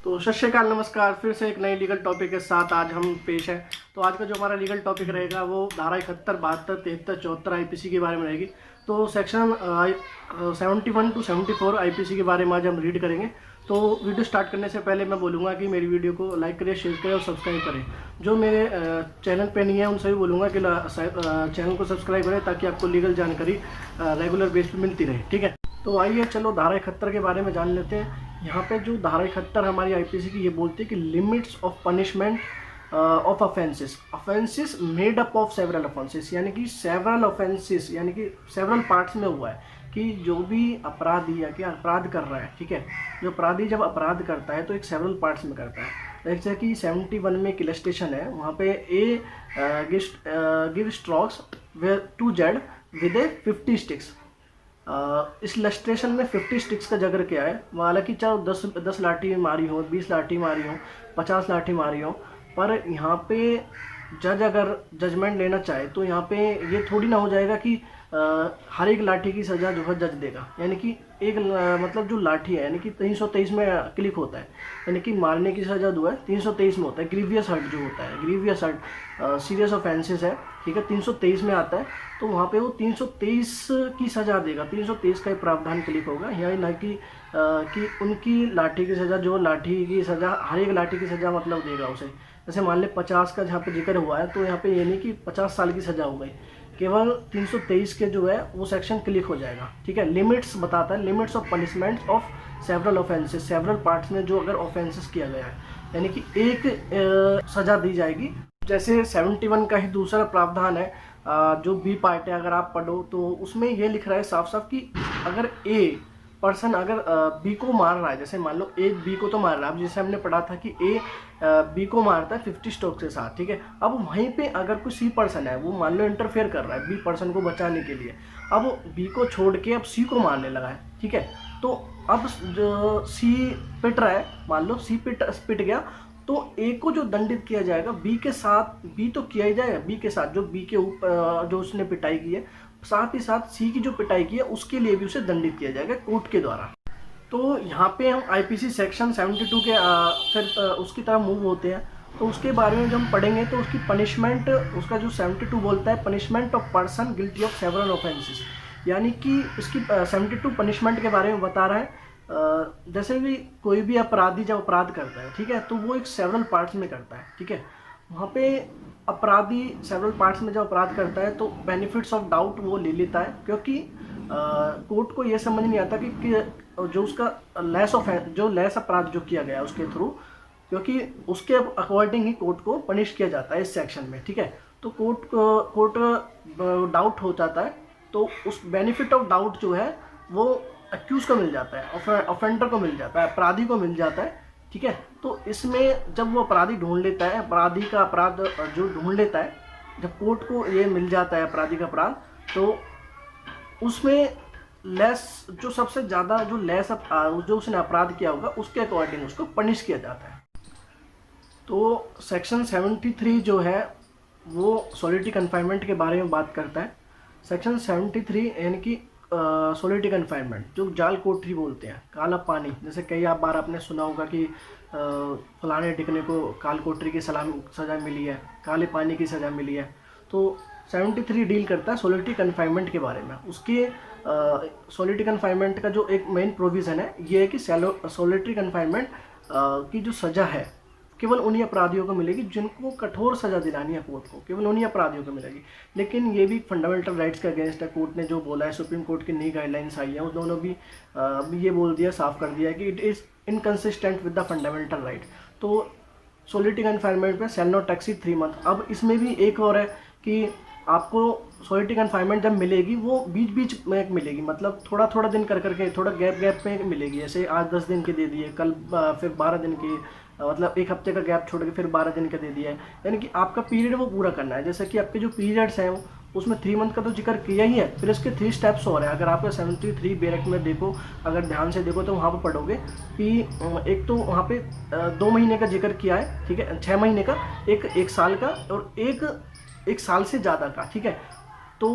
तो सत श्री अकाल, नमस्कार। फिर से एक नई लीगल टॉपिक के साथ आज हम पेश हैं। तो आज का जो हमारा लीगल टॉपिक रहेगा वो धारा 71, 72, 73, 74 आईपीसी के बारे में रहेगी। तो सेक्शन 71 टू 74 आईपीसी के बारे में आज हम रीड करेंगे। तो वीडियो स्टार्ट करने से पहले मैं बोलूँगा कि मेरी वीडियो को लाइक करें, शेयर करें और सब्सक्राइब करें। जो मेरे चैनल पे नहीं है उनसे भी बोलूँगा कि चैनल को सब्सक्राइब करें ताकि आपको लीगल जानकारी रेगुलर बेस पे मिलती रहे। ठीक है, तो आइए चलो धारा 71 के बारे में जान लेते हैं। यहाँ पे जो धारा 71 हमारी आईपीसी की ये बोलती है कि limits of punishment of offences made up of several offences, यानी कि सेवरल ऑफेंसेस यानी कि सेवरल पार्ट्स में हुआ है कि जो भी अपराधी या कि अपराध कर रहा है, ठीक है, जो अपराधी जब अपराध करता है तो एक सेवरल पार्ट्स में करता है। जैसे कि 71 में एक इलस्ट्रेशन है, वहाँ पे a give strokes to Z with a 50 sticks. इस इलस्ट्रेशन में 50 स्टिक्स का जिक्र किया है। हालांकि चाहे 10 लाठी मारी हो, 20 लाठी मारी हो, 50 लाठी मारी हो, पर यहाँ पे जज अगर जजमेंट लेना चाहे तो यहाँ पे ये थोड़ी ना हो जाएगा कि हर एक लाठी की सज़ा जो है जज देगा। यानी कि एक मतलब जो लाठी है यानी कि 323 में क्लिक होता है, यानी कि मारने की सज़ा जो है 323 में होता है। ग्रीवियस हर्ट जो होता है, ग्रीवियस हर्ट सीरियस ऑफेंसेस है, ठीक है, 323 में आता है। तो वहाँ पे वो 323 की सज़ा देगा, 323 का ही प्रावधान क्लिक होगा। यहाँ ना कि उनकी लाठी की सज़ा, जो लाठी की सज़ा हर एक लाठी की सज़ा मतलब देगा उसे। जैसे मान ले 50 का जहाँ पे जिक्र हुआ है तो यहाँ पे ये नहीं कि 50 साल की सज़ा हो गई, केवल 323 के जो है वो सेक्शन क्लिक हो जाएगा। ठीक है, लिमिट्स बताता है, limits of punishments of several offences, several parts में जो अगर ऑफेंसेस किया गया है, यानी कि एक सज़ा दी जाएगी। जैसे 71 का ही दूसरा प्रावधान है, जो बी पार्ट है, अगर आप पढ़ो तो उसमें ये लिख रहा है साफ साफ कि अगर ए पर्सन अगर बी को मार रहा है, जैसे मान लो ए बी को तो मार रहा है, अब जैसे हमने पढ़ा था कि ए बी को मारता है 50 स्ट्रोक के साथ, ठीक है। अब वहीं पे अगर कोई सी पर्सन है, वो मान लो इंटरफेयर कर रहा है बी पर्सन को बचाने के लिए, अब बी को छोड़ के अब सी को मारने लगा है, ठीक है। तो अब जो सी पिट रहा है, मान लो सी पिट गया, तो ए को जो दंडित किया जाएगा बी के साथ, बी तो किया ही जाएगा बी के साथ, जो बी के ऊपर जो उसने पिटाई की है, साथ ही साथ सी की जो पिटाई की है उसके लिए भी उसे दंडित किया जाएगा कोर्ट के द्वारा। तो यहाँ पे हम आईपीसी सेक्शन 72 के फिर उसकी तरफ मूव होते हैं। तो उसके बारे में जब हम पढ़ेंगे तो उसकी पनिशमेंट, उसका जो 72 बोलता है, punishment of person guilty of several offences, यानी कि इसकी 72 पनिशमेंट के बारे में बता रहा है। जैसे भी कोई भी अपराधी जब अपराध करता है, ठीक है, तो वो एक सेवरल पार्ट्स में करता है, ठीक है। वहाँ पे अपराधी सेवरल पार्ट्स में जब अपराध करता है तो बेनिफिट्स ऑफ डाउट वो ले लेता है, क्योंकि कोर्ट को ये समझ नहीं आता कि जो उसका लेस अपराध जो किया गया उसके थ्रू, क्योंकि उसके अकॉर्डिंग ही कोर्ट को पनिश किया जाता है इस सेक्शन में, ठीक है। तो कोर्ट डाउट हो जाता है, तो उस बेनिफिट ऑफ डाउट जो है वो एक्यूज को मिल जाता है, ऑफेंडर को मिल जाता है, अपराधी को मिल जाता है, ठीक है। तो इसमें जब वो अपराधी ढूंढ लेता है, अपराधी का अपराध जो ढूंढ लेता है, जब कोर्ट को ये मिल जाता है अपराधी का अपराध, तो उसमें लेस जो सबसे ज़्यादा जो लेस जो उसने अपराध किया होगा उसके अकॉर्डिंग उसको पनिश किया जाता है। तो सेक्शन 73 जो है वो सॉलिटरी कन्फाइनमेंट के बारे में बात करता है। सेक्शन 73 यानी कि सॉलिटरी कन्फाइनमेंट, जो जाल कोठरी बोलते हैं, काला पानी। जैसे कई बार आपने सुना होगा कि फलाने टिकने को काल कोठरी की सज़ा मिली है, काले पानी की सज़ा मिली है। तो 73 डील करता है सॉलिटरी कन्फाइनमेंट के बारे में। उसके सॉलिटरी कन्फाइनमेंट का जो एक मेन प्रोविज़न है ये है कि सॉलिटरी कन्फाइनमेंट की जो सज़ा है केवल उन्हीं अपराधियों को मिलेगी जिनको कठोर सज़ा दिलानी है कोर्ट को, केवल उन्हीं अपराधियों को मिलेगी। लेकिन ये भी फंडामेंटल राइट्स के अगेंस्ट है। कोर्ट ने जो बोला है, सुप्रीम कोर्ट की नई गाइडलाइंस आई है, उस दोनों भी ये बोल दिया, साफ कर दिया है कि it is inconsistent with the fundamental right. तो सॉलिटरी कन्फाइनमेंट में शैल नॉट एक्सीड 3 मंथ। अब इसमें भी एक और है कि आपको सॉलिटरी कन्फाइनमेंट जब मिलेगी वो बीच बीच में मिलेगी, मतलब थोड़ा थोड़ा दिन कर करके, थोड़ा गैप पे मिलेगी। जैसे आज 10 दिन के दे दिए, कल फिर 12 दिन की, मतलब एक हफ्ते का गैप छोड़ के फिर 12 दिन का दे दिया है। यानी कि आपका पीरियड वो पूरा करना है। जैसे कि आपके जो पीरियड्स हैं उसमें 3 मंथ का तो जिक्र किया ही है, फिर इसके 3 स्टेप्स हो रहे हैं। अगर आपका 73 बेरेक्ट में देखो, अगर ध्यान से देखो तो वहाँ पर पढ़ोगे कि एक तो वहाँ पे 2 महीने का जिक्र किया है, ठीक है, 6 महीने का, एक साल का और एक साल से ज़्यादा का, ठीक है। तो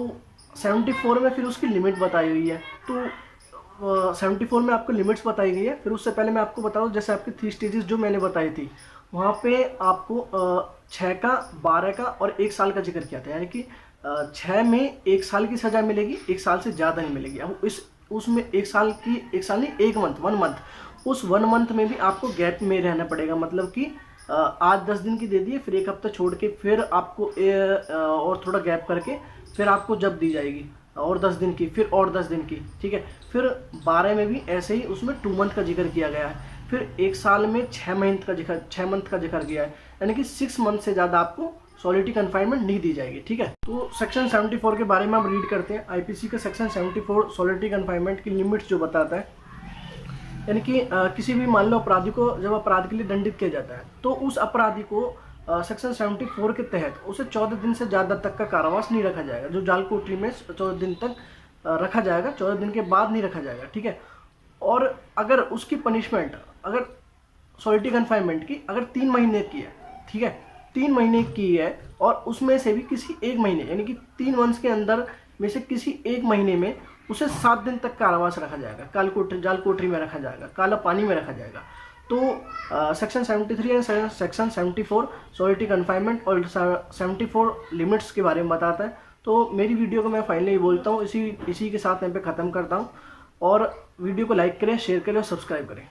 74 में फिर उसकी लिमिट बताई हुई है। तो 74 में आपको लिमिट्स बताई गई है। फिर उससे पहले मैं आपको बताऊँ, जैसे आपकी 3 स्टेजेस जो मैंने बताई थी, वहाँ पे आपको 6 का, 12 का और 1 साल का जिक्र किया था। यानी कि 6 में 1 साल की सज़ा मिलेगी, 1 साल से ज़्यादा नहीं मिलेगी। अब उसमें 1 साल नहीं, 1 मंथ, 1 मंथ, उस 1 मंथ में भी आपको गैप में रहना पड़ेगा। मतलब कि आज 10 दिन की दे दिए, फिर 1 हफ्ता छोड़ के फिर आपको और थोड़ा गैप करके फिर आपको जब दी जाएगी, और 10 दिन की, फिर और 10 दिन की, ठीक है। फिर 12 में भी ऐसे ही, उसमें 2 मंथ का जिक्र किया गया है। फिर 1 साल में 6 मंथ का जिक्र किया है। यानी कि 6 मंथ से ज़्यादा आपको सॉलिटरी कन्फाइनमेंट नहीं दी जाएगी, ठीक है। तो सेक्शन 74 के बारे में हम रीड करते हैं। आईपीसी का सेक्शन 74 सॉलिटरी कन्फाइनमेंट की लिमिट्स जो बताता है, यानी कि किसी भी मान लो अपराधी को जब अपराध के लिए दंडित किया जाता है, तो उस अपराधी को सेक्शन 74 के तहत उसे 14 दिन से ज़्यादा तक का कारावास नहीं रखा जाएगा। जो जाल कोठरी में 14 दिन तक रखा जाएगा, 14 दिन के बाद नहीं रखा जाएगा, ठीक है। और अगर उसकी पनिशमेंट, अगर सॉलिटरी कन्फाइनमेंट की अगर 3 महीने की है, ठीक है, 3 महीने की है, और उसमें से भी किसी 1 महीने, यानी कि 3 मंथ्स के अंदर में से किसी 1 महीने में उसे 7 दिन तक कारावास रखा जाएगा, जाल कोठरी में रखा जाएगा, काला पानी में रखा जाएगा। तो section 73 and section 74 solitary confinement और 74 लिमिट्स के बारे में बताता है। तो मेरी वीडियो को मैं फाइनली बोलता हूँ, इसी के साथ यहाँ पे ख़त्म करता हूँ। और वीडियो को लाइक करें, शेयर करें और सब्सक्राइब करें।